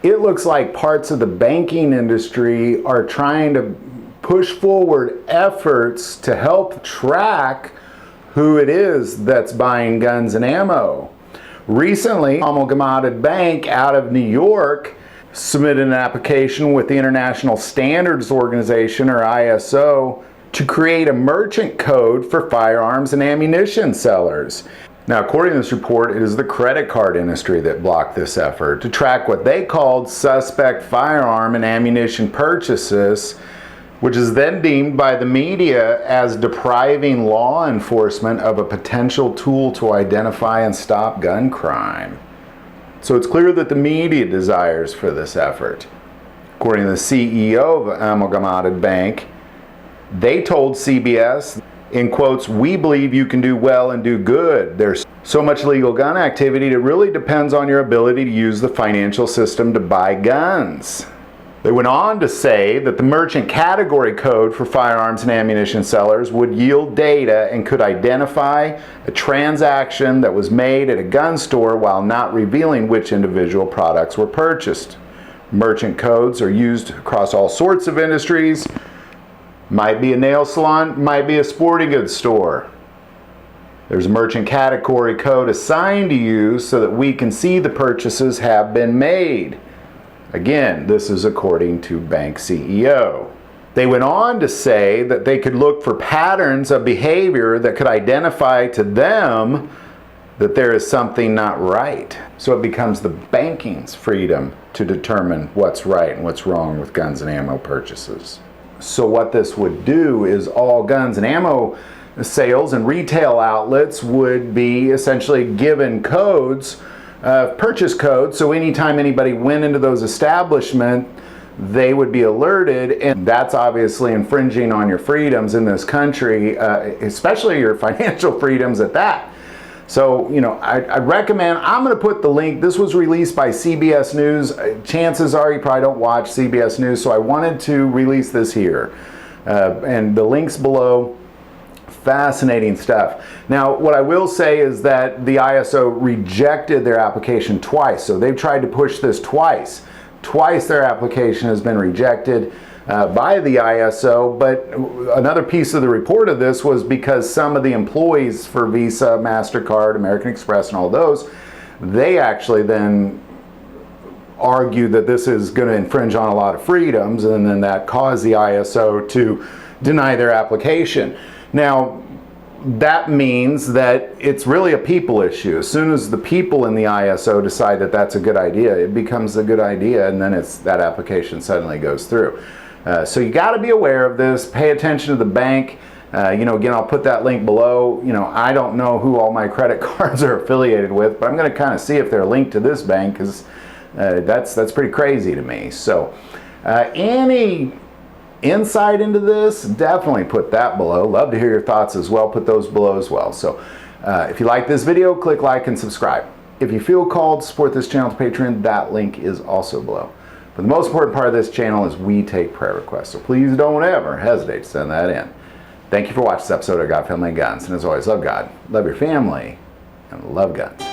it looks like parts of the banking industry are trying to push forward efforts to help track who it is that's buying guns and ammo. Recently, Amalgamated Bank out of New York submitted an application with the International Standards Organization, or ISO, to create a merchant code for firearms and ammunition sellers. Now, according to this report, it is the credit card industry that blocked this effort to track what they called suspect firearm and ammunition purchases, which is then deemed by the media as depriving law enforcement of a potential tool to identify and stop gun crime. So it's clear that the media desires for this effort. According to the CEO of Amalgamated Bank, they told CBS, in quotes, "We believe you can do well and do good. There's so much legal gun activity, it really depends on your ability to use the financial system to buy guns." They went on to say that the merchant category code for firearms and ammunition sellers would yield data and could identify a transaction that was made at a gun store while not revealing which individual products were purchased. Merchant codes are used across all sorts of industries. Might be a nail salon, might be a sporting goods store. There's a merchant category code assigned to you so that we can see the purchases have been made. Again, this is according to bank CEO. They went on to say that they could look for patterns of behavior that could identify to them that there is something not right. So it becomes the banking's freedom to determine what's right and what's wrong with guns and ammo purchases. So what this would do is all guns and ammo sales and retail outlets would be essentially given codes, purchase codes, so anytime anybody went into those establishments, they would be alerted, and that's obviously infringing on your freedoms in this country, especially your financial freedoms at that. So, you know, I recommend, I'm going to put the link. This was released by CBS News. Chances are you probably don't watch CBS News, so I wanted to release this here. And the link's below. Fascinating stuff. Now, what I will say is that the ISO rejected their application twice. So they've tried to push this twice. Twice their application has been rejected by the ISO, but another piece of the report of this was because some of the employees for Visa, MasterCard, American Express, and all those, they actually then argued that this is going to infringe on a lot of freedoms, and then that caused the ISO to deny their application. Now, that means that it's really a people issue. As soon as the people in the ISO decide that that's a good idea, it becomes a good idea, and then that application suddenly goes through. So you got to be aware of this. Pay attention to the bank. You know, again, I'll put that link below. You know, I don't know who all my credit cards are affiliated with, but I'm going to kind of see if they're linked to this bank, because that's pretty crazy to me. So any insight into this, definitely put that below. Love to hear your thoughts as well. Put those below as well. So if you like this video, click like and subscribe. If you feel called to support this channel to Patreon, that link is also below. But the most important part of this channel is we take prayer requests. So please don't ever hesitate to send that in. Thank you for watching this episode of God, Family, and Guns. And as always, love God, love your family, and love guns.